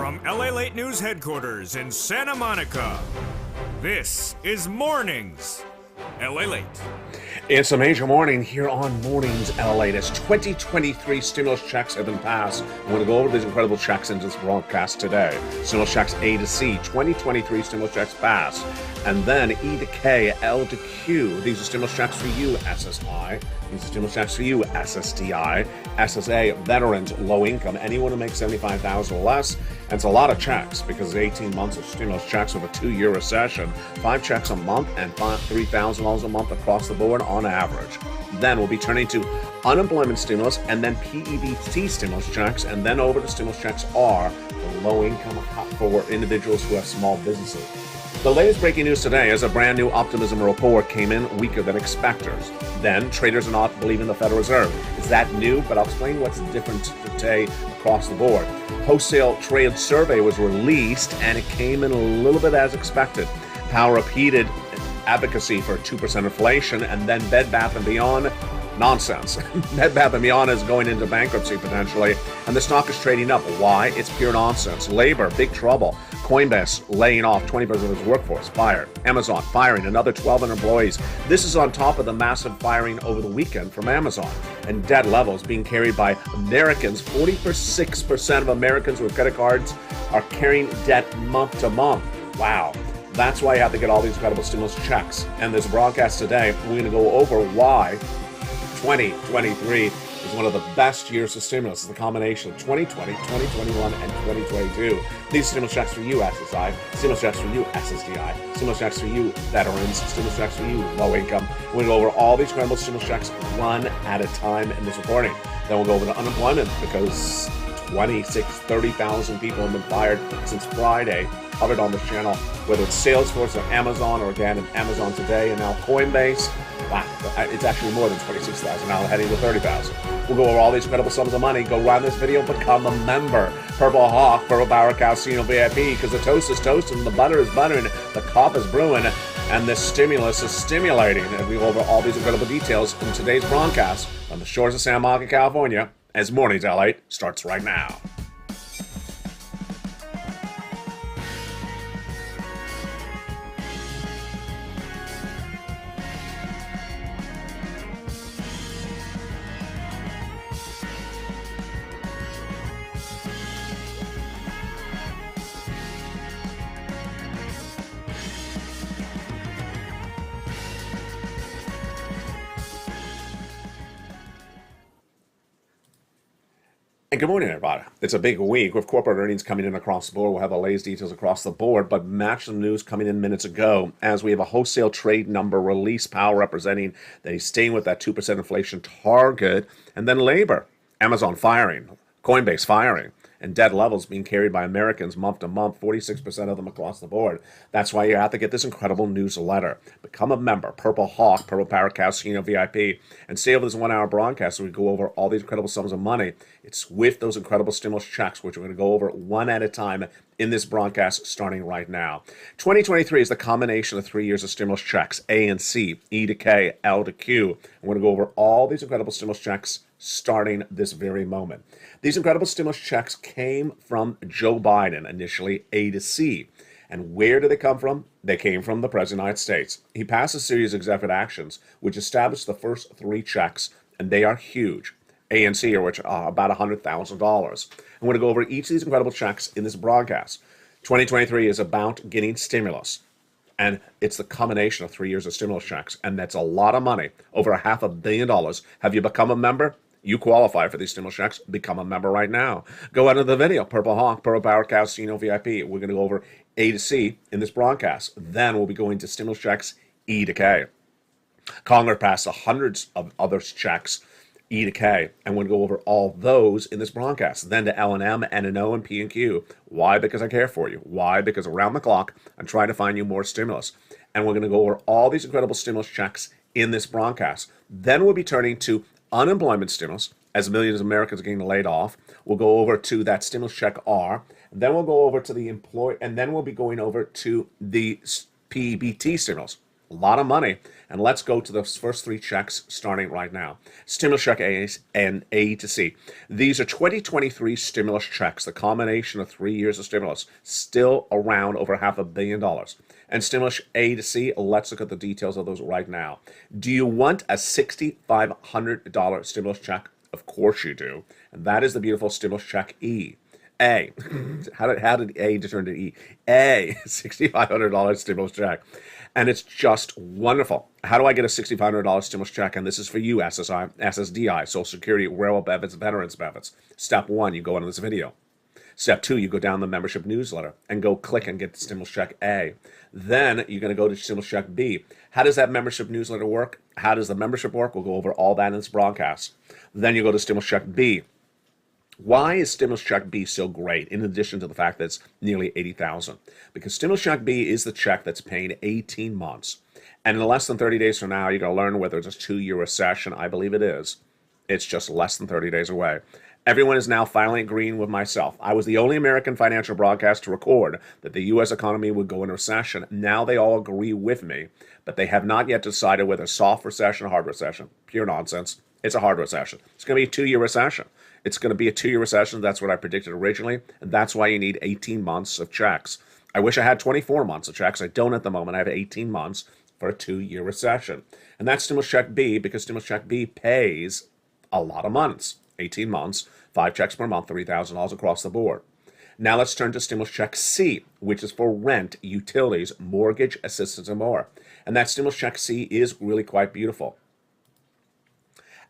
From LALATE News headquarters in Santa Monica, this is Mornings, LALATE. It's a major morning here on Mornings LALATE as 2023 stimulus checks have been passed. I'm going to go over these incredible checks in this broadcast today. Stimulus checks A to C, 2023 stimulus checks passed. And then E to K, L to Q. These are stimulus checks for you, SSI. These are stimulus checks for you, SSDI. SSA, veterans, low income, anyone who makes $75,000 or less. And it's a lot of checks because it's 18 months of stimulus checks with a 2-year recession. 5 checks a month and $3,000 a month across the board on average. Then we'll be turning to unemployment stimulus and then PEBT stimulus checks, and then over to stimulus checks R for low income for individuals who have small businesses. The latest breaking news today is a brand new optimism report came in weaker than expected. Then traders are not believing the Federal Reserve. Is that new? But I'll explain what's different today across the board. Wholesale trade survey was released and it came in a little bit as expected. Powell repeated advocacy for 2% inflation, and then Bed Bath & Beyond, nonsense. Bed Bath & Beyond is going into bankruptcy potentially, and the stock is trading up. Why? It's pure nonsense. Labor, big trouble. Coinbase laying off 20% of its workforce, fired. Amazon firing another 1,200 employees. This is on top of the massive firing over the weekend from Amazon. And debt levels being carried by Americans. 46% of Americans with credit cards are carrying debt month to month. Wow. That's why you have to get all these incredible stimulus checks. And this broadcast today, we're going to go over why 2023 is one of the best years of stimulus. It's the combination of 2020, 2021, and 2022. These stimulus checks for you, SSI, stimulus checks for you, SSDI, stimulus checks for you, veterans, stimulus checks for you, low income. We'll go over all these incredible stimulus checks one at a time in this recording. Then we'll go over to unemployment because 30,000 people have been fired since Friday. Covered on this channel, whether it's Salesforce or Amazon, or again, Amazon today, and now Coinbase. Wow, it's actually more than 26,000 now, heading to 30,000. We'll go over all these incredible sums of money. Go around this video, become a member. Purple Hawk, Purple Power Casino VIP, because the toast is toasting, the butter is buttering, the coffee is brewing, and the stimulus is stimulating. And we go over all these incredible details in today's broadcast on the shores of Santa Monica, California, as Mornings LA starts right now. And good morning, everybody. It's a big week with corporate earnings coming in across the board. We'll have the latest details across the board, but match the news coming in minutes ago as we have a wholesale trade number release, Powell representing that he's staying with that 2% inflation target, and then labor, Amazon firing, Coinbase firing, and debt levels being carried by Americans month to month, 46% of them across the board. That's why you have to get this incredible newsletter. Become a member, Purple Hawk, Purple Power Casino VIP, and stay over this 1-hour broadcast so we go over all these incredible sums of money. It's with those incredible stimulus checks, which we're going to go over one at a time in this broadcast starting right now. 2023 is the combination of 3 years of stimulus checks, A and C, E to K, L to Q. I'm going to go over all these incredible stimulus checks starting this very moment. These incredible stimulus checks came from Joe Biden, initially A to C. And where did they come from? They came from the President of the United States. He passed a series of executive actions which established the first 3 checks, and they are huge. A and C are which are about $100,000. I'm going to go over each of these incredible checks in this broadcast. 2023 is about getting stimulus. And it's the combination of 3 years of stimulus checks. And that's a lot of money, over $500 million. Have you become a member? You qualify for these stimulus checks. Become a member right now. Go out of the video. Purple Hawk, Purple Power Casino VIP. We're going to go over A to C in this broadcast. Then we'll be going to stimulus checks E to K. Congress passed hundreds of other checks, E to K, and we're going to go over all those in this broadcast. Then to L and M, N and O, and P and Q. Why? Because I care for you. Why? Because around the clock, I'm trying to find you more stimulus. And we're going to go over all these incredible stimulus checks in this broadcast. Then we'll be turning to unemployment stimulus, as millions of Americans are getting laid off. We'll go over to that stimulus check R. And then we'll go over to the and then we'll be going over to the PEBT stimulus. A lot of money. And let's go to the first three checks starting right now. Stimulus check A and A to C. These are 2023 stimulus checks, the combination of 3 years of stimulus, still around over $500 million. And stimulus A to C, let's look at the details of those right now. Do you want a $6,500 stimulus check? Of course you do. And that is the beautiful stimulus check E. A. How did A turn to E? A, $6,500 stimulus check. And it's just wonderful. How do I get a $6,500 stimulus check? And this is for you, SSI, SSDI, Social Security, Railroad benefits, Veterans benefits. Step 1, you go into this video. Step 2, you go down the membership newsletter and go click and get the stimulus check A. Then you're going to go to stimulus check B. How does that membership newsletter work? How does the membership work? We'll go over all that in this broadcast. Then you go to stimulus check B. Why is stimulus check B so great, in addition to the fact that it's nearly $80,000? Because stimulus check B is the check that's paying 18 months. And in less than 30 days from now, you're going to learn whether it's a 2-year recession. I believe it is. It's just less than 30 days away. Everyone is now finally agreeing with myself. I was the only American financial broadcast to record that the U.S. economy would go into recession. Now they all agree with me, but they have not yet decided whether soft recession or hard recession. Pure nonsense. It's a hard recession. It's going to be a 2-year recession. It's going to be a 2-year recession. That's what I predicted originally, and that's why you need 18 months of checks. I wish I had 24 months of checks. I don't at the moment. I have 18 months for a 2-year recession. And that's stimulus check B, because stimulus check B pays a lot of months. 18 months, 5 checks per month, $3,000 across the board. Now let's turn to stimulus check C, which is for rent, utilities, mortgage assistance, and more. And that stimulus check C is really quite beautiful.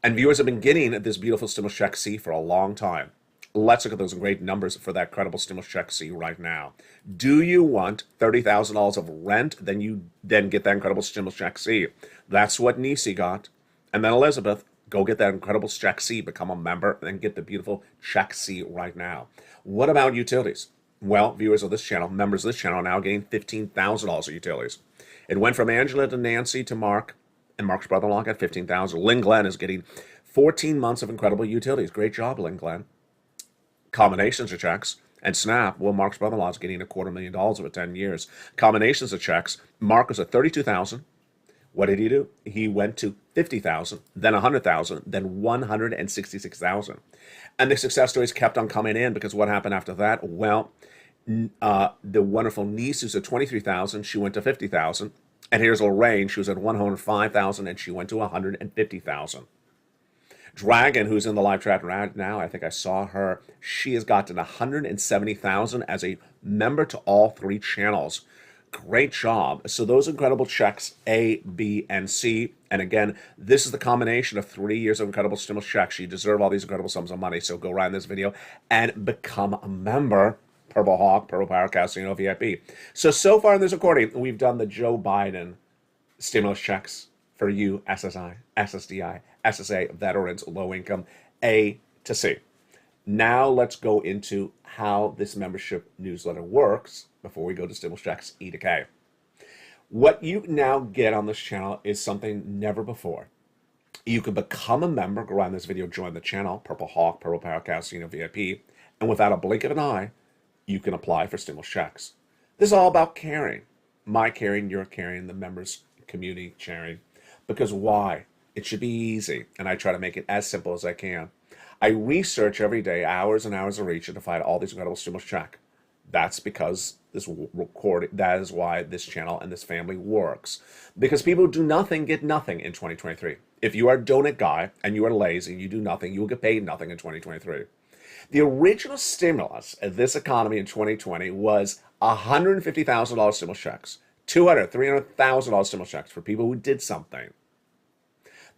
And viewers have been getting this beautiful stimulus check C for a long time. Let's look at those great numbers for that credible stimulus check C right now. Do you want $30,000 of rent? Then you get that incredible stimulus check C. That's what Nisi got. And then Elizabeth, go get that incredible check C, become a member, and get the beautiful check C right now. What about utilities? Well, viewers of this channel, members of this channel, are now getting $15,000 of utilities. It went from Angela to Nancy to Mark, and Mark's brother-in-law got $15,000. Lynn Glenn is getting 14 months of incredible utilities. Great job, Lynn Glenn. Combinations of checks. And Snap, well, Mark's brother-in-law is getting $250,000 over 10 years. Combinations of checks. Mark was at $32,000. What did he do? He went to $50,000, then $100,000, then $166,000. And the success stories kept on coming in, because what happened after that? Well, the wonderful niece who's at $23,000, she went to $50,000. And here's Lorraine, she was at $105,000, and she went to $150,000. Dragon, who's in the live chat right now, I think I saw her. She has gotten $170,000 as a member to all 3 channels. Great job. So those incredible checks, A, B, and C. And again, this is the combination of 3 years of incredible stimulus checks. You deserve all these incredible sums of money. So go right in this video and become a member. Purple Hawk, Purple Power Casino VIP. So far in this recording, we've done the Joe Biden stimulus checks for you, SSI, SSDI, SSA, veterans, low income, A to C. Now let's go into how this membership newsletter works before we go to stimulus checks E to K. What you now get on this channel is something never before. You can become a member, go around this video, join the channel, Purple Hawk, Purple Power Casino VIP, and without a blink of an eye, you can apply for stimulus checks. This is all about caring. My caring, your caring, the members community sharing. Because why? It should be easy, and I try to make it as simple as I can. I research every day, hours and hours of research, to find all these incredible stimulus checks. That's because that is why this channel and this family works. Because people who do nothing get nothing in 2023. If you are a donut guy and you are lazy and you do nothing, you will get paid nothing in 2023. The original stimulus of this economy in 2020 was $150,000 stimulus checks, $200,000, $300,000 stimulus checks for people who did something.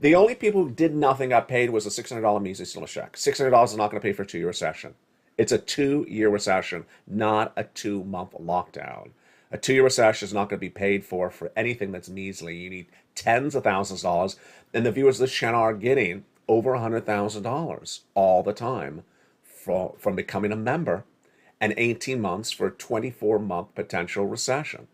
The only people who did nothing got paid was a $600 measly stimulus check. $600 is not going to pay for a 2-year recession. It's a 2-year recession, not a 2-month lockdown. A 2-year recession is not going to be paid for anything that's measly. You need tens of thousands of dollars, and the viewers of this channel are getting over $100,000 all the time from becoming a member, and 18 months for a 24-month potential recession.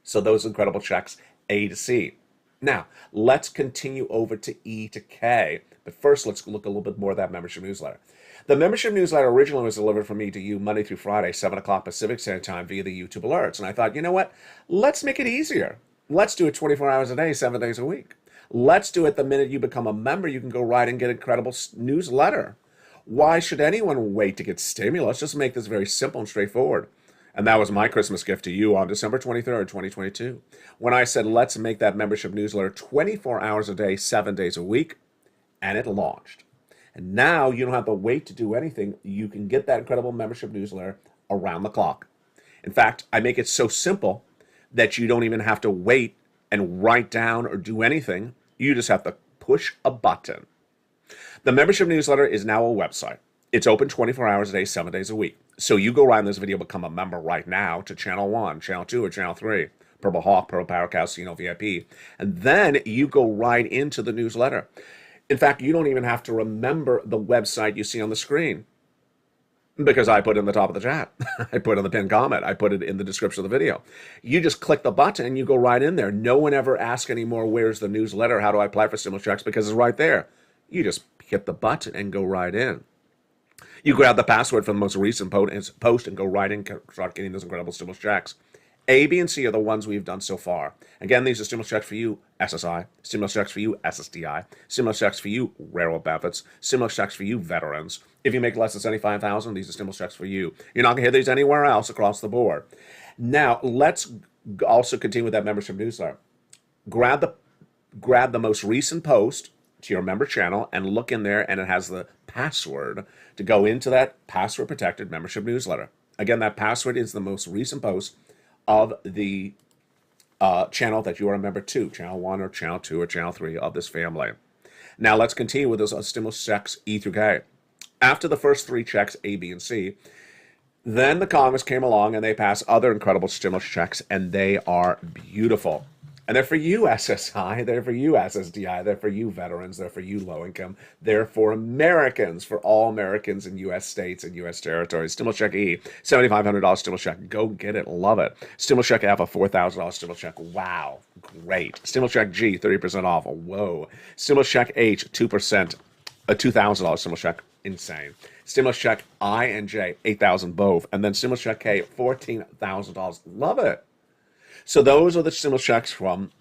So those incredible checks, A to C. Now, let's continue over to E to K. But first, let's look a little bit more at that membership newsletter. The membership newsletter originally was delivered from me to you Monday through Friday, 7 o'clock Pacific Standard Time via the YouTube alerts. And I thought, you know what? Let's make it easier. Let's do it 24 hours a day, 7 days a week. Let's do it the minute you become a member. You can go right and get an incredible newsletter. Why should anyone wait to get stimulus? Just make this very simple and straightforward. And that was my Christmas gift to you on December 23rd, 2022, when I said, let's make that membership newsletter 24 hours a day, 7 days a week, and it launched. And now you don't have to wait to do anything. You can get that incredible membership newsletter around the clock. In fact, I make it so simple that you don't even have to wait and write down or do anything. You just have to push a button. The membership newsletter is now a website. It's open 24 hours a day, 7 days a week. So you go right in this video, become a member right now to Channel 1, Channel 2, or Channel 3, Purple Hawk, Purple Power Casino VIP. And then you go right into the newsletter. In fact, you don't even have to remember the website you see on the screen, because I put it in the top of the chat. I put it in the pinned comment. I put it in the description of the video. You just click the button and you go right in there. No one ever asks anymore, where's the newsletter? How do I apply for stimulus checks? Because it's right there. You just hit the button and go right in. You grab the password from the most recent post and go right in and start getting those incredible stimulus checks. A, B, and C are the ones we've done so far. Again, these are stimulus checks for you, SSI, stimulus checks for you, SSDI, stimulus checks for you, railroad benefits, stimulus checks for you, veterans. If you make less than $75,000, these are stimulus checks for you. You're not going to hear these anywhere else across the board. Now, let's also continue with that membership newsletter. Grab the most recent post to your member channel and look in there, and it has the password to go into that password-protected membership newsletter. Again, that password is the most recent post of the channel that you are a member to, Channel 1 or Channel 2 or Channel 3 of this family. Now let's continue with those stimulus checks E through K. After the first three checks, A, B, and C, then the Congress came along and they passed other incredible stimulus checks, and they are beautiful. And they're for you, SSI, they're for you, SSDI, they're for you, veterans, they're for you, low income, they're for Americans, for all Americans in U.S. states and U.S. territories. Stimulus check E, $7,500 stimulus check. Go get it, love it. Stimulus check F, a $4,000 stimulus check. Wow, great. Stimulus check G, 30% off. Whoa. Stimulus check H, 2%, a $2,000 stimulus check. Insane. Stimulus check I and J, $8,000 both. And then stimulus check K, $14,000. Love it. So those are the stimulus checks from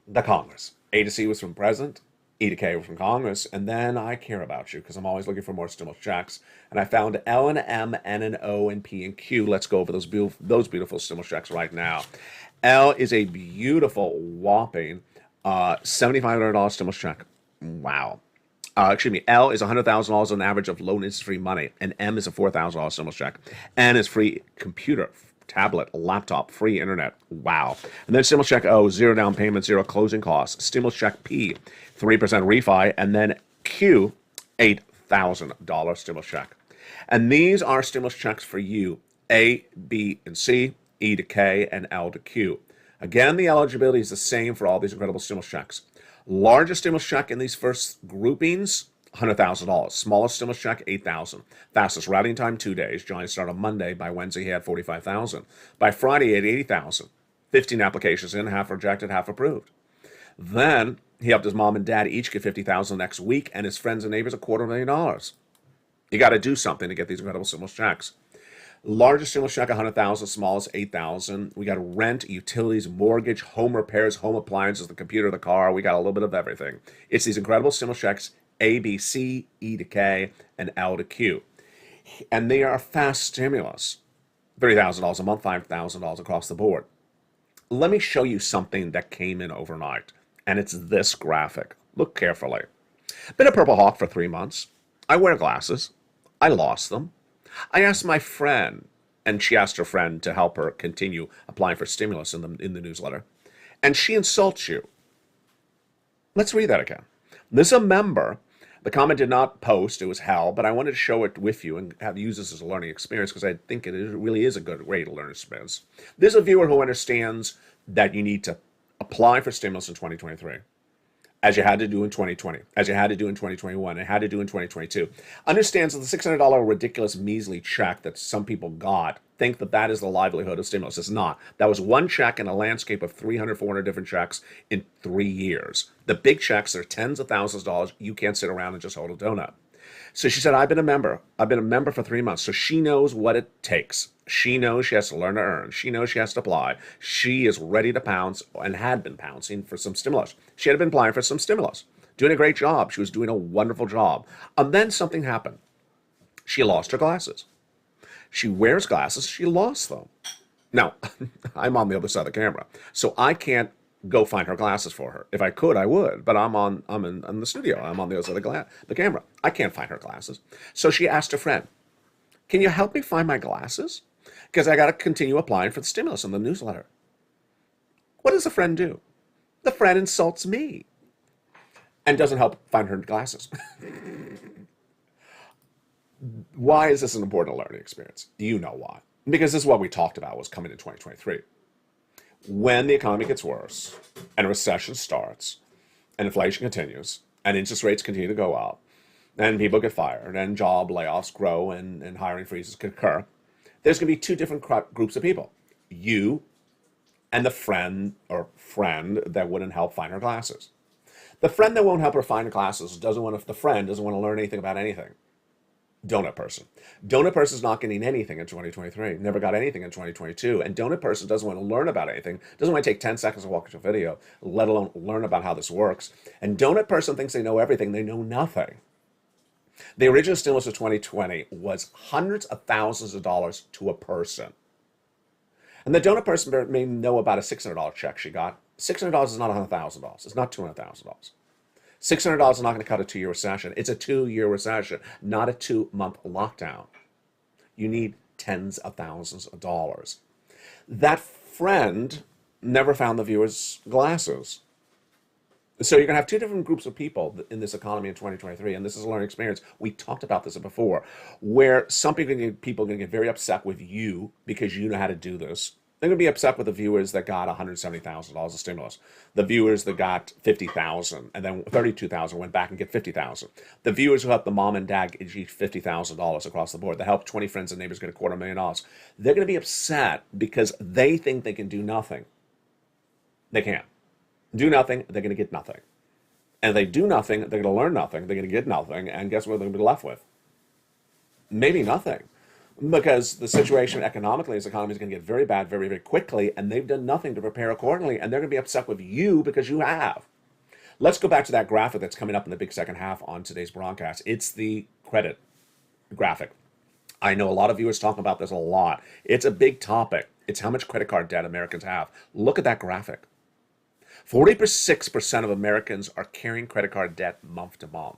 the Congress. A to C was from President, E to K was from Congress, and then I care about you because I'm always looking for more stimulus checks. And I found L and M, N and O, and P and Q. Let's go over those beautiful stimulus checks right now. L is a beautiful, whopping $7,500 stimulus check. Wow. L is $100,000 on average of low interest-free money, and M is a $4,000 stimulus check. N is free computer, tablet, laptop, free internet. Wow. And then stimulus check O, zero down payment, zero closing costs. Stimulus check P, 3% refi. And then Q, $8,000 stimulus check. And these are stimulus checks for you, A, B, and C, E to K, and L to Q. Again, the eligibility is the same for all these incredible stimulus checks. Largest stimulus check in these first groupings, $100,000. Smallest stimulus check, $8,000. Fastest routing time, 2 days. Johnny started on Monday. By Wednesday, he had $45,000. By Friday, he had $80,000. 15 applications in, half rejected, half approved. Then he helped his mom and dad each get $50,000 next week, and his friends and neighbors $250,000. You got to do something to get these incredible stimulus checks. Largest stimulus check, $100,000. Smallest, $8,000. We got rent, utilities, mortgage, home repairs, home appliances, the computer, the car. We got a little bit of everything. It's these incredible stimulus checks, A, B, C, E to K, and L to Q. And they are fast stimulus. $30,000 a month, $5,000 across the board. Let me show you something that came in overnight. And it's this graphic. Look carefully. Been a Purple Hawk for 3 months. I wear glasses. I lost them. I asked my friend, and she asked her friend to help her continue applying for stimulus in the newsletter. And she insults you. Let's read that again. This is a member. The comment did not post. It was hell, but I wanted to show it with you and have use this as a learning experience because I think really is a great learning experience. This is a viewer who understands that you need to apply for stimulus in 2023, as you had to do in 2020, as you had to do in 2021, and had to do in 2022. Understands that the $600 ridiculous measly check that some people got, think that that is the livelihood of stimulus. It's not. That was one check in a landscape of 300, 400 different checks in 3 years. The big checks are tens of thousands of dollars. You can't sit around and just hold a donut. So she said, I've been a member. I've been a member for 3 months. So she knows what it takes. She knows she has to learn to earn. She knows she has to apply. She is ready to pounce and had been pouncing for some stimulus. She had been applying for some stimulus, doing a great job. She was doing a wonderful job. And then something happened. She lost her glasses. She wears glasses. She lost them. Now, I'm on the other side of the camera, so I can't go find her glasses for her. If I could, I would, but I'm in the studio. I'm on the other side of the camera. I can't find her glasses. So she asked a friend, can you help me find my glasses? Because I got to continue applying for the stimulus in the newsletter. What does the friend do? The friend insults me and doesn't help find her glasses. Why is this an important learning experience? You know why. Because this is what we talked about was coming in 2023. When the economy gets worse and a recession starts and inflation continues and interest rates continue to go up and people get fired and job layoffs grow and hiring freezes occur, there's going to be two different groups of people. You and the friend that wouldn't help find her glasses. The friend that won't help her find her glasses the friend doesn't want to learn anything about anything. Donut person. Donut person is not getting anything in 2023. Never got anything in 2022. And donut person doesn't want to learn about anything. Doesn't want to take 10 seconds to watch a video, let alone learn about how this works. And donut person thinks they know everything. They know nothing. The original stimulus of 2020 was hundreds of thousands of dollars to a person. And the donut person may know about a $600 check she got. $600 is not $100,000. It's not $200,000. $600 is not going to cut a 2-year recession. It's a 2-year recession, not a 2-month lockdown. You need tens of thousands of dollars. That friend never found the viewer's glasses. So you're going to have two different groups of people in this economy in 2023, and this is a learning experience. We talked about this before, where some people are going to get very upset with you because you know how to do this. They're going to be upset with the viewers that got $170,000 of stimulus. The viewers that got $50,000 and then $32,000 went back and get $50,000. The viewers who helped the mom and dad achieve $50,000 across the board. That helped 20 friends and neighbors get $250,000. They're going to be upset because they think they can do nothing. They can't. Do nothing, they're going to get nothing. And if they do nothing, they're going to learn nothing, they're going to get nothing, and guess what they're going to be left with? Maybe nothing. Because the situation economically, this economy is going to get very bad very, very quickly, and they've done nothing to prepare accordingly, and they're going to be upset with you because you have. Let's go back to that graphic that's coming up in the big second half on today's broadcast. It's the credit graphic. I know a lot of viewers talk about this a lot. It's a big topic. It's how much credit card debt Americans have. Look at that graphic. 46% of Americans are carrying credit card debt month to month.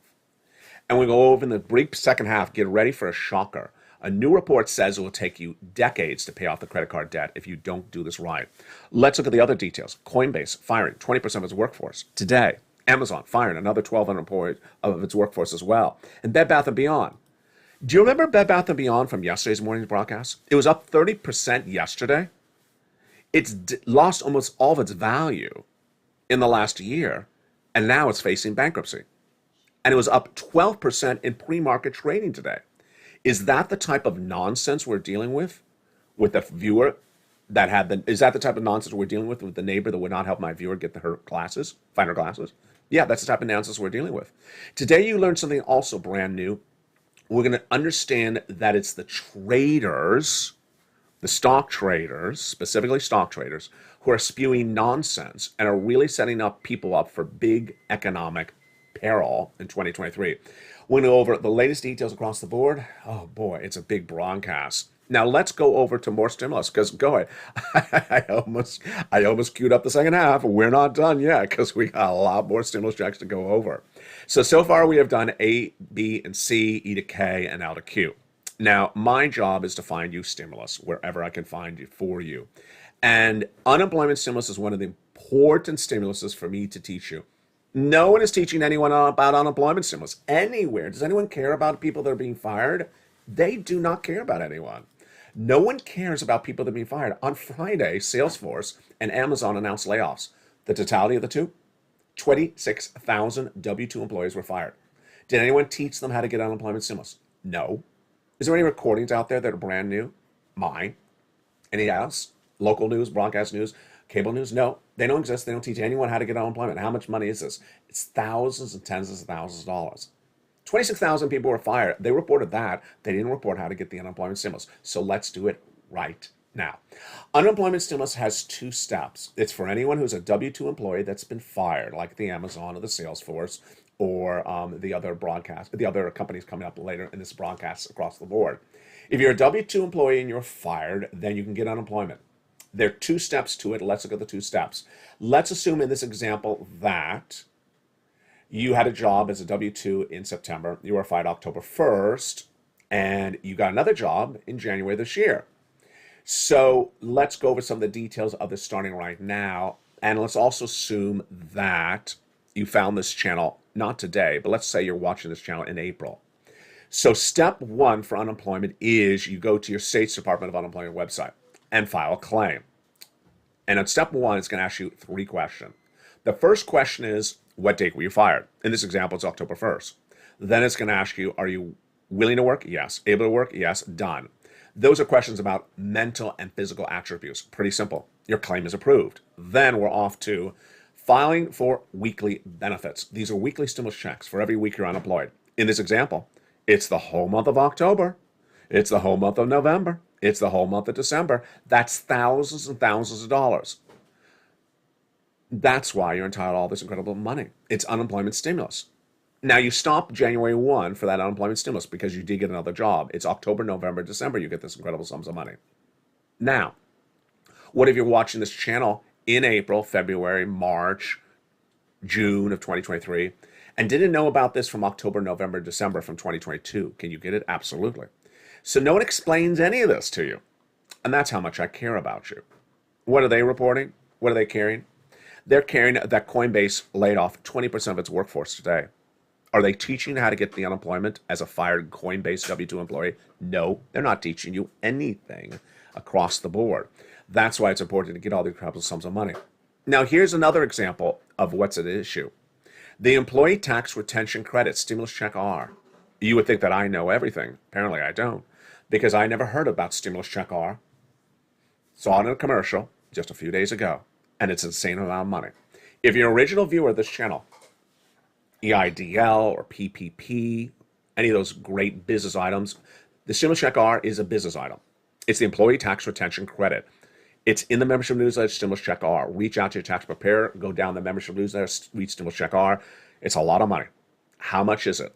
And we go over in the brief second half, get ready for a shocker. A new report says it will take you decades to pay off the credit card debt if you don't do this right. Let's look at the other details. Coinbase firing 20% of its workforce today. Amazon firing another 1,200 employees of its workforce as well. And Bed Bath & Beyond. Do you remember Bed Bath & Beyond from yesterday's morning's broadcast? It was up 30% yesterday. It's lost almost all of its value in the last year, and now it's facing bankruptcy. And it was up 12% in pre-market trading today. Is that the type of nonsense we're dealing with the viewer that had the, is that the type of nonsense we're dealing with the neighbor that would not help my viewer get her glasses, find her glasses? Yeah, that's the type of nonsense we're dealing with. Today you learned something also brand new. We're going to understand that it's the traders, the stock traders, specifically stock traders, who are spewing nonsense and are really setting up people up for big economic peril in 2023. We're going to go over the latest details across the board. Oh boy, it's a big broadcast. Now let's go over to more stimulus, because go ahead. I almost queued up the second half. We're not done yet because we got a lot more stimulus checks to go over. So far we have done A, B, and C, E to K, and L to Q. Now, my job is to find you stimulus wherever I can find it for you. And unemployment stimulus is one of the important stimuluses for me to teach you. No one is teaching anyone about unemployment stimulus anywhere. Does anyone care about people that are being fired? They do not care about anyone. No one cares about people that are being fired. On Friday, Salesforce and Amazon announced layoffs. The totality of the two, 26,000 W-2 employees were fired. Did anyone teach them how to get unemployment stimulus? No. Is there any recordings out there that are brand new? Mine. Any else? Local news, broadcast news, cable news? No, they don't exist. They don't teach anyone how to get unemployment. How much money is this? It's thousands and tens of thousands of dollars. 26,000 people were fired. They reported that. They didn't report how to get the unemployment stimulus. So let's do it right now. Unemployment stimulus has two steps. It's for anyone who's a W-2 employee that's been fired, like the Amazon or the Salesforce or the other companies coming up later in this broadcast across the board. If you're a W-2 employee and you're fired, then you can get unemployment. There are two steps to it. Let's look at the two steps. Let's assume in this example that you had a job as a W-2 in September. You were fired October 1st, and you got another job in January this year. So let's go over some of the details of this starting right now. And let's also assume that you found this channel, not today, but let's say you're watching this channel in April. So step one for unemployment is you go to your state's Department of Unemployment website and file a claim. And on step one, it's going to ask you three questions. The first question is, what date were you fired? In this example, it's October 1st. Then it's going to ask you, are you willing to work? Yes. Able to work? Yes. Done. Those are questions about mental and physical attributes. Pretty simple. Your claim is approved. Then we're off to filing for weekly benefits. These are weekly stimulus checks for every week you're unemployed. In this example, it's the whole month of October. It's the whole month of November. It's the whole month of December. That's thousands and thousands of dollars. That's why you're entitled to all this incredible money. It's unemployment stimulus. Now, you stop January 1 for that unemployment stimulus because you did get another job. It's October, November, December, you get this incredible sums of money. Now, what if you're watching this channel in April, February, March, June of 2023, and didn't know about this from October, November, December from 2022? Can you get it? Absolutely. So no one explains any of this to you. And that's how much I care about you. What are they reporting? What are they carrying? They're carrying that Coinbase laid off 20% of its workforce today. Are they teaching how to get the unemployment as a fired Coinbase W-2 employee? No, they're not teaching you anything across the board. That's why it's important to get all these incredible sums of money. Now, here's another example of what's at issue. The Employee Tax Retention Credit, Stimulus Check R. You would think that I know everything. Apparently I don't, because I never heard about Stimulus Check R. Saw it in a commercial just a few days ago, and it's an insane amount of money. If you're an original viewer of this channel, EIDL or PPP, any of those great business items, the Stimulus Check R is a business item. It's the Employee Tax Retention Credit. It's in the membership newsletter, Stimulus Check R. Reach out to your tax preparer, go down the membership newsletter, read Stimulus Check R. It's a lot of money. How much is it?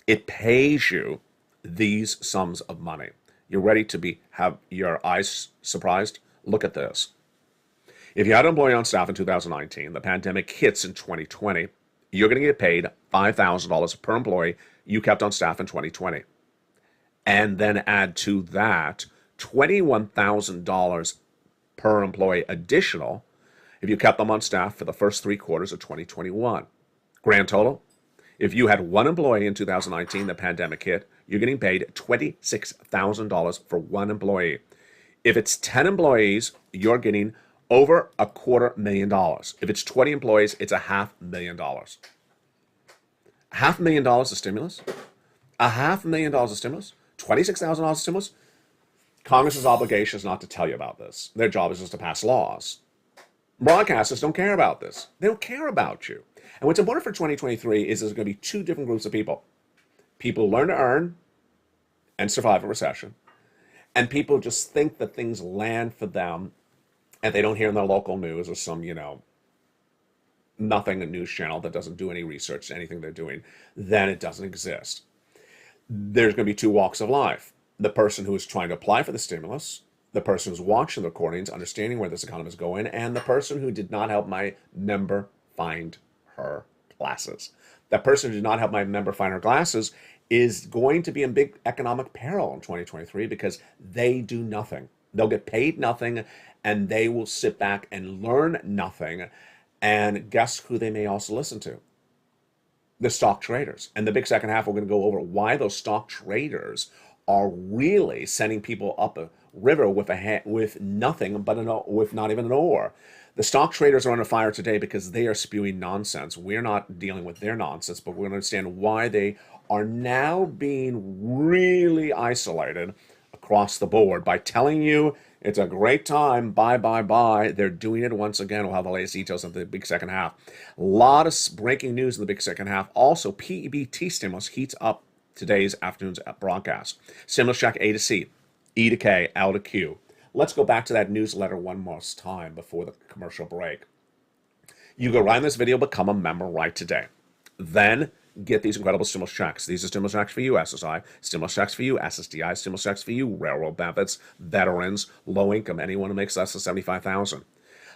It pays you these sums of money. You're ready to have your eyes surprised? Look at this. If you had an employee on staff in 2019, the pandemic hits in 2020, you're going to get paid $5,000 per employee you kept on staff in 2020. And then add to that $21,000 per employee additional if you kept them on staff for the first 3 quarters of 2021. Grand total, if you had one employee in 2019, the pandemic hit, you're getting paid $26,000 for one employee. If it's 10 employees, you're getting over $250,000. If it's 20 employees, it's $500,000. $500,000 of stimulus? $500,000 of stimulus? $26,000 of stimulus? Congress's obligation is not to tell you about this. Their job is just to pass laws. Broadcasters don't care about this. They don't care about you. And what's important for 2023 is there's going to be 2 different groups of people. People who learn to earn and survive a recession. And people just think that things land for them and they don't hear in their local news or some, nothing, a news channel that doesn't do any research to anything they're doing, then it doesn't exist. There's going to be 2 walks of life. The person who is trying to apply for the stimulus, the person who's watching the recordings, understanding where this economy is going, and the person who did not help my member find her glasses. That person who did not help my member find her glasses is going to be in big economic peril in 2023 because they do nothing. They'll get paid nothing, and they will sit back and learn nothing. And guess who they may also listen to? The stock traders. And the big second half, we're going to go over why those stock traders are really sending people up a river with nothing but with not even an oar. The stock traders are under fire today because they are spewing nonsense. We're not dealing with their nonsense, but we're going to understand why they are now being really isolated across the board by telling you it's a great time, buy, buy, buy. They're doing it once again. We'll have the latest details of the big second half. A lot of breaking news in the big second half. Also, PEBT stimulus heats up today's afternoon's broadcast. Stimulus check A to C, E to K, L to Q. Let's go back to that newsletter one more time before the commercial break. You go right in this video, become a member right today. Then get these incredible stimulus checks. These are stimulus checks for you, SSI, stimulus checks for you, SSDI, stimulus checks for you, railroad benefits, veterans, low income, anyone who makes less than $75,000.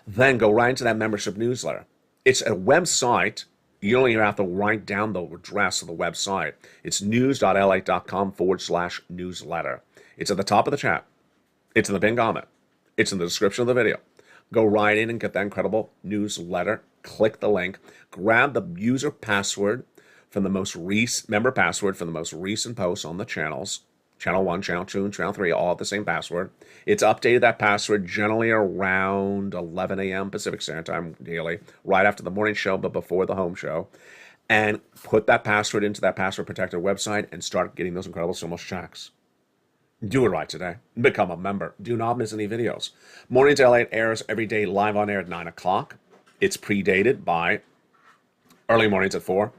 Then go right into that membership newsletter. It's a website. You don't even have to write down the address of the website. It's news.lalate.com/newsletter. It's at the top of the chat. It's in the pinned comment. It's in the description of the video. Go right in and get that incredible newsletter. Click the link. Grab the user password from the most recent member password from the most recent posts on the channels. Channel 1, Channel 2, and Channel 3, all have the same password. It's updated that password generally around 11 a.m. Pacific Standard Time daily, right after the morning show, but before the home show. And put that password into that password-protected website and start getting those incredible stimulus checks. Do it right today. Become a member. Do not miss any videos. Mornings LA airs every day live on air at 9 o'clock. It's predated by early mornings at 4,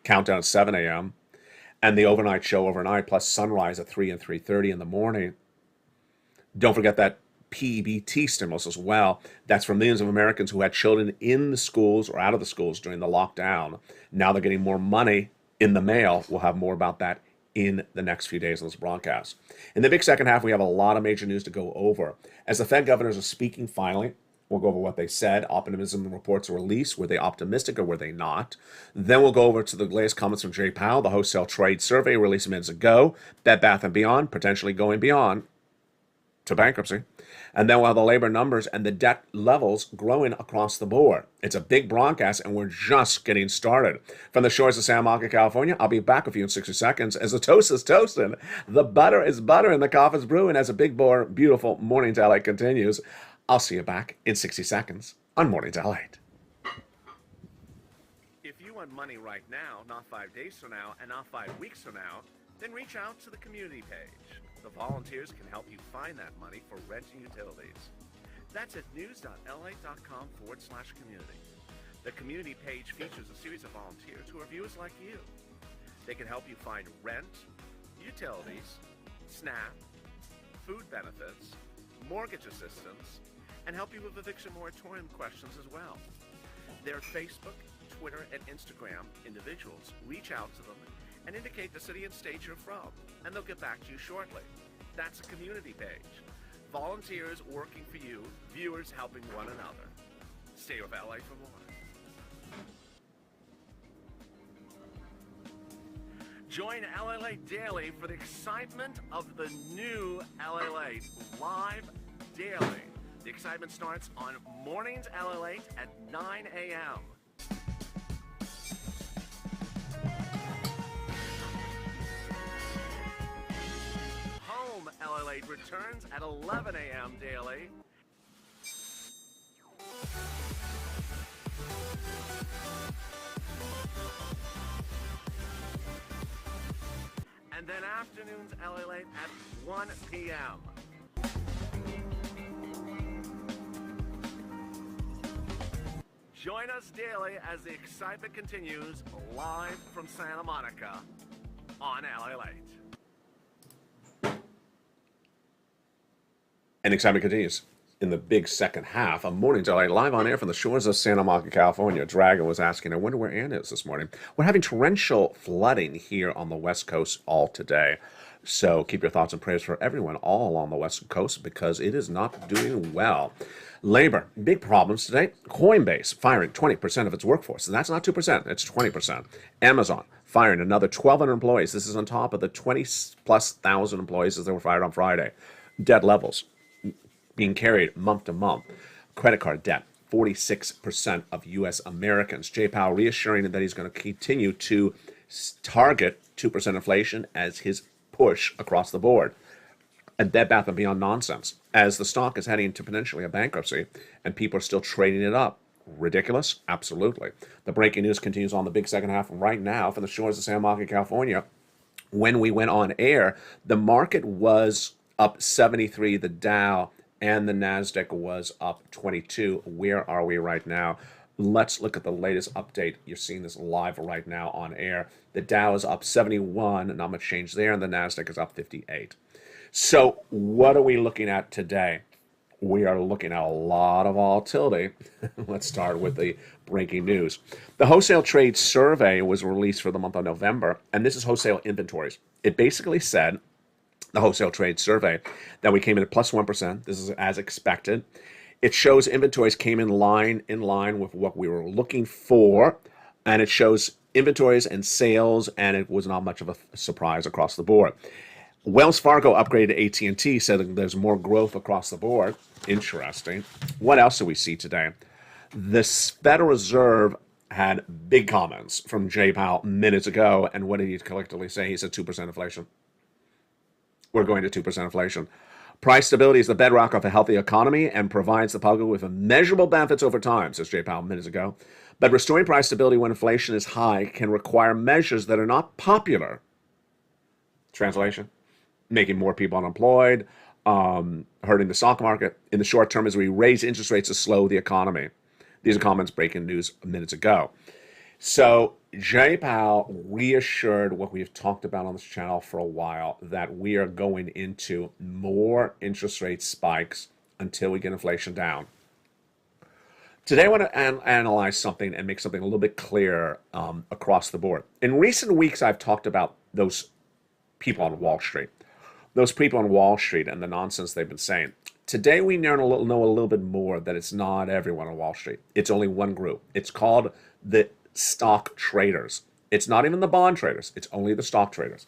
countdown at 7 a.m., and the overnight show overnight, plus sunrise at 3 and 3:30 in the morning. Don't forget that PEBT stimulus as well. That's for millions of Americans who had children in the schools or out of the schools during the lockdown. Now they're getting more money in the mail. We'll have more about that in the next few days on this broadcast. In the big second half, we have a lot of major news to go over. As the Fed governors are speaking finally, we'll go over what they said. Optimism reports are released. Were they optimistic or were they not? Then we'll go over to the latest comments from Jay Powell, the wholesale trade survey released minutes ago. Bed Bath & Beyond, potentially going beyond to bankruptcy. And then we'll have the labor numbers and the debt levels growing across the board. It's a big broadcast, and we're just getting started. From the shores of Santa Monica, California, I'll be back with you in 60 seconds as the toast is toasting, the butter is butter, and the coffee's brewing as a big, beautiful Morning to LA continues. I'll see you back in 60 seconds on Morning to LA. If you want money right now, not 5 days from now, and not 5 weeks from now, then reach out to the community page. The volunteers can help you find that money for rent and utilities. That's at news.lalate.com/community. The community page features a series of volunteers who are viewers like you. They can help you find rent, utilities, SNAP, food benefits, mortgage assistance, and help you with eviction moratorium questions as well. Their Facebook, Twitter, and Instagram individuals reach out to them and indicate the city and state you're from, and they'll get back to you shortly. That's a community page. Volunteers working for you, viewers helping one another. Stay with LA for more. Join LALATE Daily for the excitement of the new LALATE live daily. The excitement starts on Mornings LALATE at 9 a.m. Home LALATE returns at 11 a.m. daily. And then afternoons LALATE at 1 p.m. Join us daily as the excitement continues live from Santa Monica on LALATE. And excitement continues in the big second half of Morning to LA, live on air from the shores of Santa Monica, California. Dragon was asking, I wonder where Ann is this morning. We're having torrential flooding here on the West Coast all today. So keep your thoughts and prayers for everyone all along the West Coast because it is not doing well. Labor, big problems today. Coinbase firing 20% of its workforce. And that's not 2%, it's 20%. Amazon firing another 1,200 employees. This is on top of the 20+ thousand employees as they were fired on Friday. Debt levels being carried month to month. Credit card debt, 46% of U.S. Americans. Jay Powell reassuring that he's going to continue to target 2% inflation as his push across the board. And Bed Bath & Beyond nonsense, as the stock is heading to potentially a bankruptcy and people are still trading it up. Ridiculous? Absolutely. The breaking news continues on the big second half right now from the shores of Santa Monica, California. When we went on air, the market was up 73. The Dow and the Nasdaq was up 22. Where are we right now? Let's look at the latest update. You're seeing this live right now on air. The Dow is up 71, not much change there, and the Nasdaq is up 58. So what are we looking at today? We are looking at a lot of volatility. Let's start with the breaking news. The wholesale trade survey was released for the month of November, and this is wholesale inventories. It basically said, the wholesale trade survey, that we came in at plus 1%. This is as expected. It shows inventories came in line with what we were looking for, and it shows inventories and sales, and it was not much of a surprise across the board. Wells Fargo upgraded AT&T, said that there's more growth across the board. Interesting. What else do we see today? The Federal Reserve had big comments from Jay Powell minutes ago, and what did he collectively say? He said 2% inflation. We're going to 2% inflation. Price stability is the bedrock of a healthy economy and provides the public with measurable benefits over time, says Jay Powell minutes ago. But restoring price stability when inflation is high can require measures that are not popular. Translation: making more people unemployed, hurting the stock market in the short term as we raise interest rates to slow the economy. These are comments breaking news minutes ago. So Jay Powell reassured what we've talked about on this channel for a while, that we are going into more interest rate spikes until we get inflation down. Today I want to analyze something and make something a little bit clearer across the board. In recent weeks, I've talked about those people on Wall Street. Those people on Wall Street and the nonsense they've been saying. Today we know a little bit more that it's not everyone on Wall Street. It's only one group. It's called the stock traders. It's not even the bond traders. It's only the stock traders.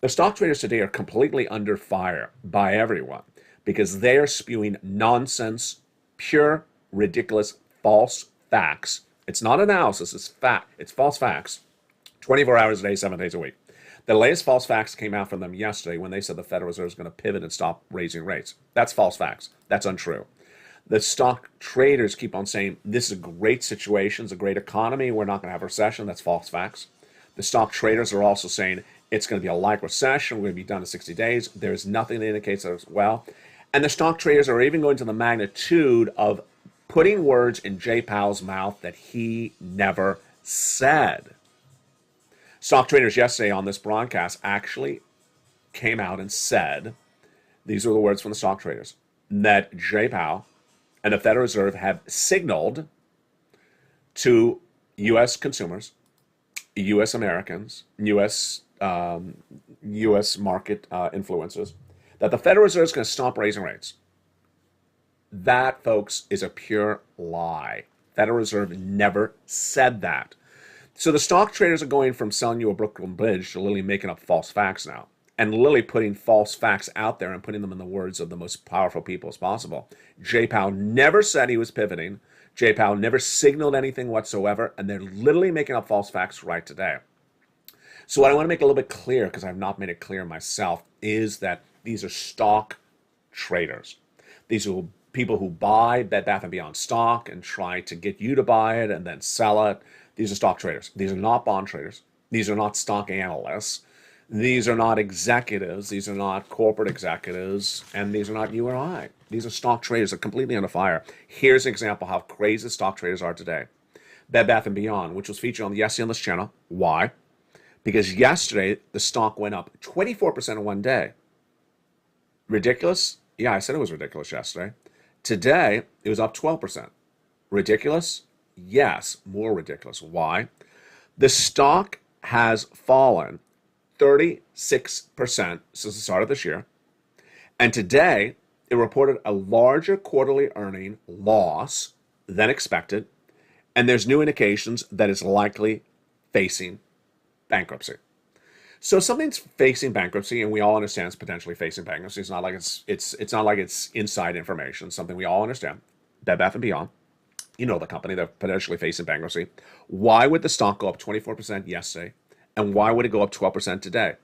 The stock traders today are completely under fire by everyone because they are spewing nonsense, pure, ridiculous, false facts. It's not analysis, it's fact. It's false facts. 24 hours a day, 7 days a week. The latest false facts came out from them yesterday when they said the Federal Reserve is going to pivot and stop raising rates. That's false facts. That's untrue. The stock traders keep on saying this is a great situation, it's a great economy, we're not going to have a recession. That's false facts. The stock traders are also saying it's going to be a light recession, we're going to be done in 60 days. There's nothing that indicates that as well. And the stock traders are even going to the magnitude of putting words in Jay Powell's mouth that he never said. Stock traders yesterday on this broadcast actually came out and said, these are the words from the stock traders, that Jay Powell and the Federal Reserve have signaled to U.S. consumers, U.S. Americans, U.S. market influencers, that the Federal Reserve is going to stop raising rates. That, folks, is a pure lie. Federal Reserve never said that. So the stock traders are going from selling you a Brooklyn Bridge to literally making up false facts now, and literally putting false facts out there and putting them in the words of the most powerful people as possible. Jay Powell never said he was pivoting. Jay Powell never signaled anything whatsoever, and they're literally making up false facts right today. So what I want to make a little bit clear, because I've not made it clear myself, is that these are stock traders. These are people who buy Bed Bath & Beyond stock and try to get you to buy it and then sell it. These are stock traders. These are not bond traders. These are not stock analysts. These are not executives. These are not corporate executives. And these are not you or I. These are stock traders that are completely under fire. Here's an example of how crazy stock traders are today. Bed Bath & Beyond, which was featured on the Yes on this channel. Why? Because yesterday, the stock went up 24% in one day. Ridiculous? Yeah, I said it was ridiculous yesterday. Today, it was up 12%. Ridiculous? Yes, more ridiculous. Why? The stock has fallen 36% since the start of this year. And today, it reported a larger quarterly earning loss than expected. And there's new indications that it's likely facing bankruptcy. So something's facing bankruptcy, and we all understand it's potentially facing bankruptcy. It's not like it's not like it's inside information. Something we all understand. Bed Bath & Beyond. You know the company, they're potentially facing bankruptcy. Why would the stock go up 24% yesterday? And why would it go up 12% today?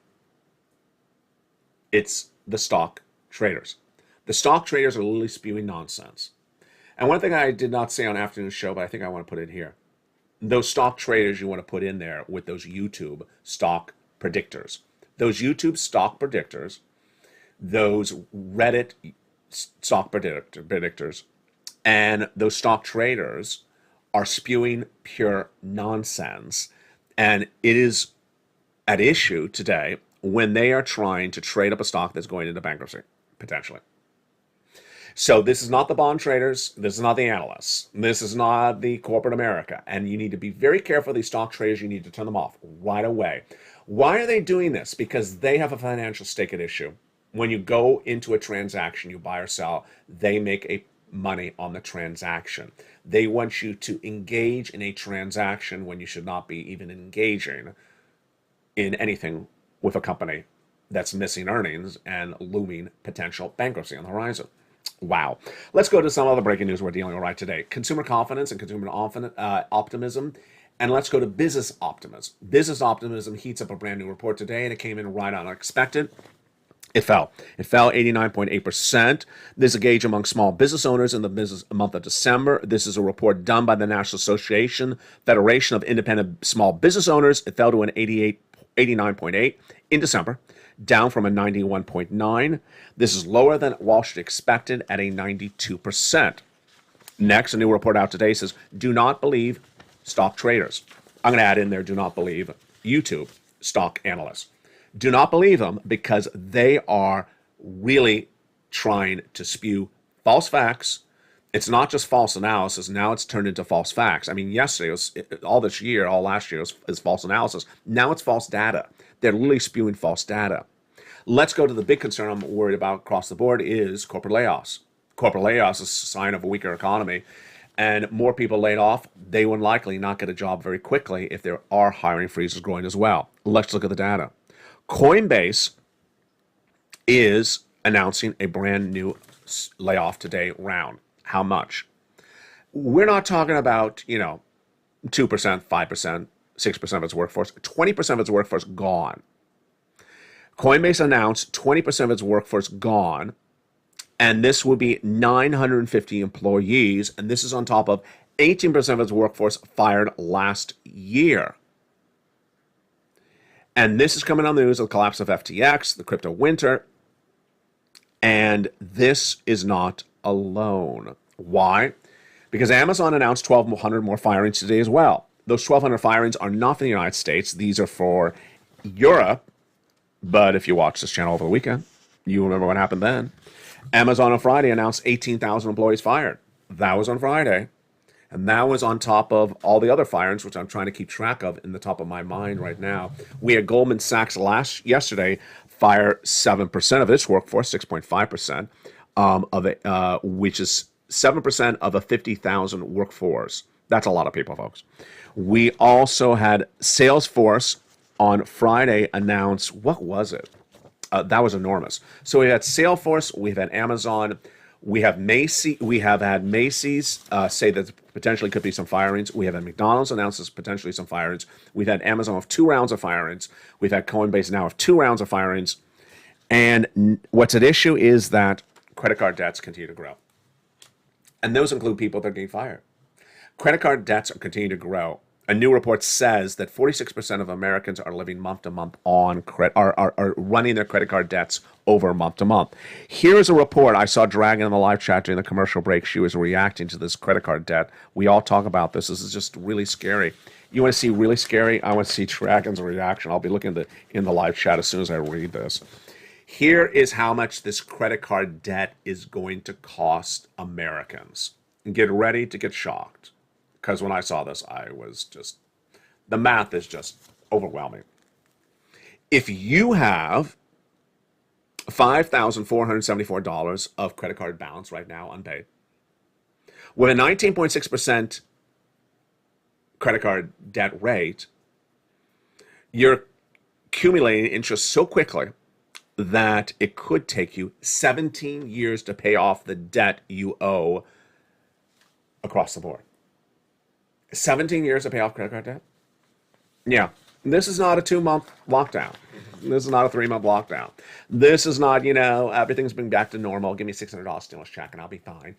It's the stock traders. The stock traders are literally spewing nonsense. And one thing I did not say on afternoon show, but I think I want to put it here. Those stock traders you want to put in there with those YouTube stock predictors. Those YouTube stock predictors, those Reddit stock predictors and those stock traders are spewing pure nonsense. And it is at issue today when they are trying to trade up a stock that's going into bankruptcy, potentially. So this is not the bond traders. This is not the analysts. This is not the corporate America. And you need to be very careful of these stock traders. You need to turn them off right away. Why are they doing this? Because they have a financial stake at issue. When you go into a transaction, you buy or sell, they make a money on the transaction. They want you to engage in a transaction when you should not be even engaging in anything with a company that's missing earnings and looming potential bankruptcy on the horizon. Wow. Let's go to some other breaking news we're dealing with right today. Consumer confidence and consumer optimism. And let's go to business optimism. Business optimism heats up a brand new report today, and it came in right on unexpected. It fell. It fell 89.8%. This is a gauge among small business owners in the business month of December. This is a report done by the National Association Federation of Independent Small Business Owners. It fell to an 89.8 in December, down from a 91.9. This is lower than Wall Street expected at a 92%. Next, a new report out today says, do not believe stock traders. I'm going to add in there, do not believe YouTube stock analysts. Do not believe them because they are really trying to spew false facts. It's not just false analysis. Now it's turned into false facts. I mean, yesterday, all last year was false analysis. Now it's false data. They're literally spewing false data. Let's go to the big concern I'm worried about across the board is corporate layoffs. Corporate layoffs is a sign of a weaker economy. And more people laid off, they would likely not get a job very quickly if there are hiring freezes growing as well. Let's look at the data. Coinbase is announcing a brand new layoff today round. How much? We're not talking about, 2%, 5%, 6% of its workforce. 20% of its workforce gone. Coinbase announced 20% of its workforce gone, and this would be 950 employees, and this is on top of 18% of its workforce fired last year. And this is coming on the news of the collapse of FTX, the crypto winter. And this is not alone. Why? Because Amazon announced 1,200 more firings today as well. Those 1,200 firings are not for the United States. These are for Europe. But if you watch this channel over the weekend, you remember what happened then. Amazon on Friday announced 18,000 employees fired. That was on Friday. And that was on top of all the other firings, which I'm trying to keep track of in the top of my mind right now. We had Goldman Sachs yesterday fire 7% of its workforce, 6.5% of it, which is 7% of a 50,000 workforce. That's a lot of people, folks. We also had Salesforce on Friday announce, what was it? That was enormous. So we had Salesforce, we've had Amazon, we have had Macy's say that potentially could be some firings. We have had McDonald's announce there's potentially some firings. We've had Amazon with 2 rounds of firings. We've had Coinbase now with 2 rounds of firings. And what's at issue is that credit card debts continue to grow. And those include people that are getting fired. Credit card debts are continuing to grow. A new report says that 46% of Americans are living month to month on are running their credit card debts over month to month. Here's a report I saw Dragon in the live chat during the commercial break. She was reacting to this credit card debt. We all talk about this. This is just really scary. You want to see really scary? I want to see Dragon's reaction. I'll be looking in the live chat as soon as I read this. Here is how much this credit card debt is going to cost Americans. And get ready to get shocked. Because when I saw this, the math is just overwhelming. If you have $5,474 of credit card balance right now unpaid, with a 19.6% credit card debt rate, you're accumulating interest so quickly that it could take you 17 years to pay off the debt you owe across the board. 17 years to pay off credit card debt? Yeah. This is not a 2-month lockdown. This is not a 3-month lockdown. This is not, everything's been back to normal. Give me $600 stimulus check and I'll be fine.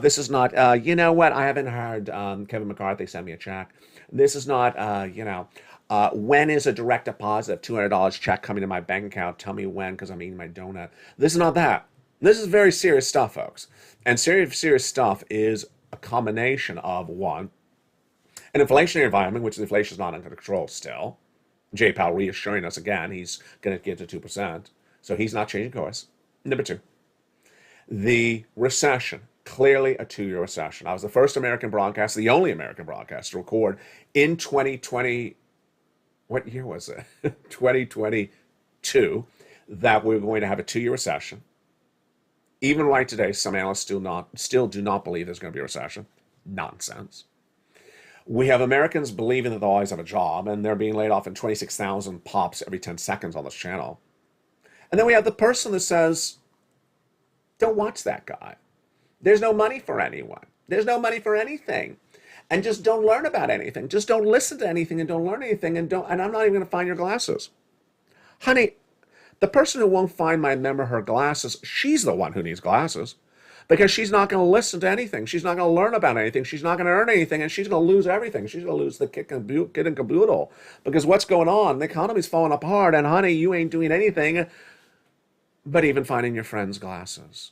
This is not, I haven't heard Kevin McCarthy send me a check. This is not, When is a direct deposit of $200 check coming to my bank account? Tell me when, because I'm eating my donut. This is not that. This is very serious stuff, folks. And serious stuff is a combination of, one, an inflationary environment, which inflation is not under control still. Jay Powell reassuring us again he's going to get to 2%. So he's not changing course. Number two, the recession. Clearly a 2-year recession. I was the first American broadcaster, the only American broadcaster to record in 2020. What year was it? 2022, that we're going to have a 2-year recession. Even right today, some analysts still do not believe there's going to be a recession. Nonsense. We have Americans believing that they'll always have a job, and they're being laid off in 26,000 pops every 10 seconds on this channel. And then we have the person that says, don't watch that guy. There's no money for anyone. There's no money for anything. And just don't learn about anything. Just don't listen to anything and don't learn anything and I'm not even going to find your glasses. Honey, the person who won't find my member her glasses, she's the one who needs glasses. Because she's not going to listen to anything. She's not going to learn about anything. She's not going to earn anything, and she's going to lose everything. She's going to lose the kid and caboodle. Because what's going on? The economy's falling apart, and honey, you ain't doing anything but even finding your friend's glasses.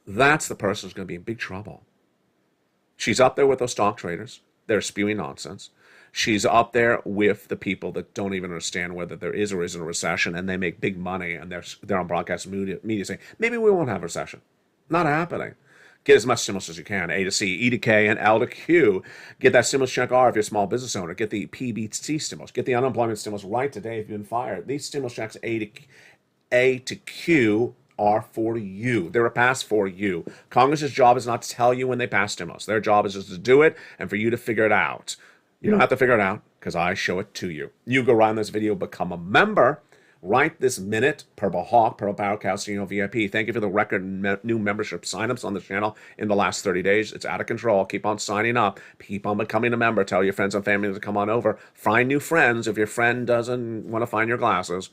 That's the person who's going to be in big trouble. She's up there with those stock traders. They're spewing nonsense. She's up there with the people that don't even understand whether there is or isn't a recession, and they make big money, and they're on broadcast media saying, maybe we won't have a recession. Not happening. Get as much stimulus as you can. A to C, E to K, and L to Q. Get that stimulus check R if you're a small business owner. Get the PBC stimulus. Get the unemployment stimulus right today if you've been fired. These stimulus checks A to Q are for you. They're a pass for you. Congress's job is not to tell you when they pass stimulus. Their job is just to do it and for you to figure it out. You don't have to figure it out because I show it to you. You go around this video, become a member right this minute. Purple Hawk, Purple Power Calcino VIP. Thank you for the record new membership signups on the channel in the last 30 days. It's out of control. Keep on signing up. Keep on becoming a member. Tell your friends and family to come on over. Find new friends if your friend doesn't want to find your glasses.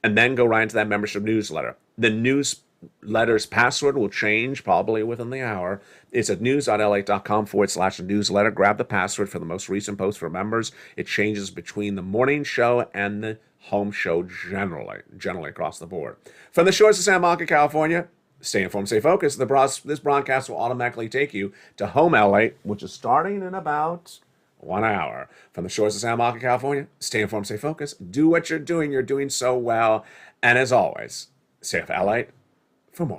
And then go right into that membership newsletter. The newsletter's password will change probably within the hour. It's at news.lalate.com/newsletter. Grab the password for the most recent post for members. It changes between the morning show and the home show generally across the board. From the shores of Santa Monica, California, stay informed, stay focused. This broadcast will automatically take you to home LA, which is starting in about 1 hour. From the shores of Santa Monica, California, stay informed, stay focused. Do what you're doing. You're doing so well. And as always, stay up LA for more.